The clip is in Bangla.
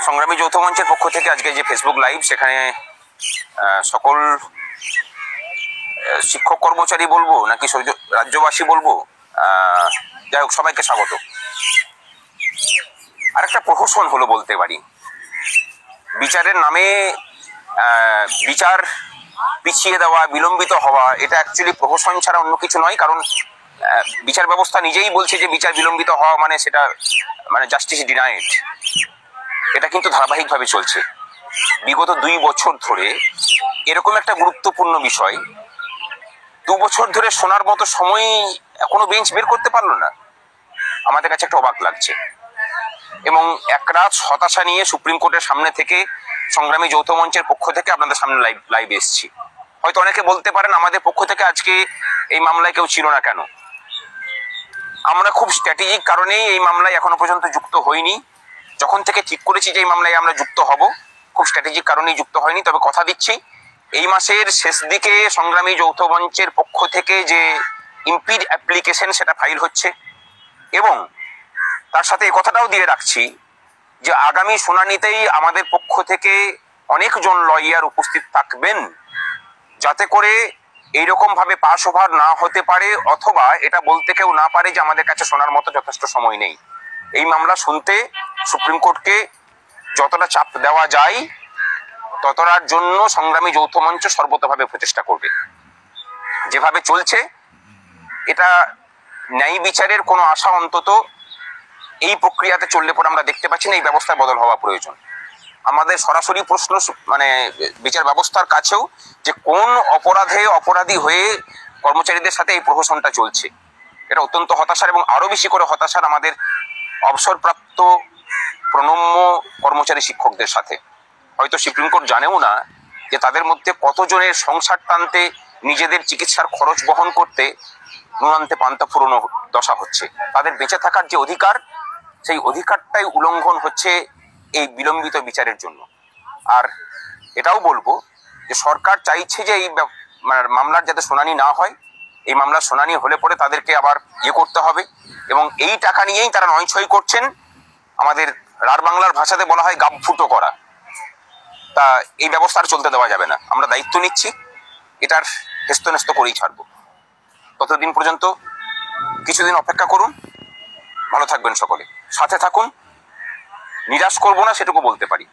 সংগ্রামী যৌথ মঞ্চের পক্ষ থেকে আজকে যে ফেসবুক লাইভ, সেখানে সকল শিক্ষক কর্মচারী বলবো নাকি রাজ্যবাসী বলবো, যাই হোক সবাইকে স্বাগত। আরেকটা প্রহসন হলো বলতে পারি। বিচারের নামে বিচার পিছিয়ে দেওয়া, বিলম্বিত হওয়া, এটা অ্যাকচুয়ালি প্রহসন ছাড়া অন্য কিছু নয়। কারণ বিচার ব্যবস্থা নিজেই বলছে যে বিচার বিলম্বিত হওয়া মানে সেটা মানে জাস্টিস ডিনাইড। এটা কিন্তু ধারাবাহিকভাবে চলছে বিগত 2 বছর ধরে। এরকম একটা গুরুত্বপূর্ণ বিষয় 2 বছর ধরে শোনার মতো সময় কোনো বেঞ্চ বের করতে পারলো না। আমাদের কাছে একটা অবাক লাগছে। এবং একরাত হতাশা নিয়ে সুপ্রিম কোর্টের সামনে থেকে সংগ্রামী যৌথ মঞ্চের পক্ষ থেকে আপনাদের সামনে লাইভ এসেছি। হয়তো অনেকে বলতে পারেন আমাদের পক্ষ থেকে আজকে এই মামলায় কেউ ছিল না কেন। আমরা খুব স্ট্র্যাটেজিক কারণেই এই মামলায় এখনো পর্যন্ত যুক্ত হইনি। যখন থেকে ঠিক করেছি যে এই মামলায় আমরা যুক্ত হব, খুব স্ট্র্যাটেজিক কারণেই যুক্ত হয়নি। তবে কথা দিচ্ছি, এই মাসের শেষ দিকে সংগ্রামী যৌথ মঞ্চের পক্ষ থেকে যে ইমপিড অ্যাপ্লিকেশন সেটা ফাইল হচ্ছে। এবং তার সাথে এই কথাটাও দিয়ে রাখছি যে আগামী শুনানিতেই আমাদের পক্ষ থেকে অনেকজন লয়ার উপস্থিত থাকবেন, যাতে করে এইরকম ভাবে পাস ওভার না হতে পারে, অথবা এটা বলতে কেউ না পারে যে আমাদের কাছে শোনার মতো যথেষ্ট সময় নেই। এই মামলা শুনতে সুপ্রিম কোর্টকে যতটা চাপ দেওয়া যায় ততটার জন্য সংগ্রামী যৌথ মঞ্চ সর্বতভাবে প্রচেষ্টা করবে। যেভাবে চলছে এটা ন্যায় বিচারের কোনো আশা অন্তত এই প্রক্রিয়াতে চললে পরে আমরা দেখতে পাচ্ছি না। এই ব্যবস্থায় বদল হওয়া প্রয়োজন। আমাদের সরাসরি প্রশ্ন মানে বিচার ব্যবস্থার কাছেও যে কোন অপরাধে অপরাধী হয়ে কর্মচারীদের সাথে এই প্রহসনটা চলছে, এটা অত্যন্ত হতাশার। এবং আরো বেশি করে হতাশার আমাদের অবসরপ্রাপ্ত প্রণম্য কর্মচারী শিক্ষকদের সাথে। হয়তো সুপ্রিম কোর্ট জানেও না যে তাদের মধ্যে কতজনের সংসার টানতে, নিজেদের চিকিৎসার খরচ বহন করতে নুনান্তে পান্তা ফুরোনো দশা হচ্ছে। তাদের বেঁচে থাকার যে অধিকার, সেই অধিকারটাই উল্লঙ্ঘন হচ্ছে এই বিলম্বিত বিচারের জন্য। আর এটাও বলবো যে সরকার চাইছে যে এই মামলার যাতে শুনানি না হয়, এই মামলার শুনানি হলে পরে তাদেরকে আবার করতে হবে। এবং এই টাকা নিয়েই তারা নয়ছয় করছেন। আমাদের রার বাংলার ভাষাতে বলা হয় গাব ফুটো করা। তা এই ব্যবস্থা আর চলতে দেওয়া যাবে না। আমরা দায়িত্ব নিচ্ছি, এটার হেস্তনেস্ত করেই ছাড়বো। ততদিন পর্যন্ত কিছুদিন অপেক্ষা করুন। ভালো থাকবেন সকলে, সাথে থাকুন, নিরাশ করবো না সেটুকু বলতে পারি।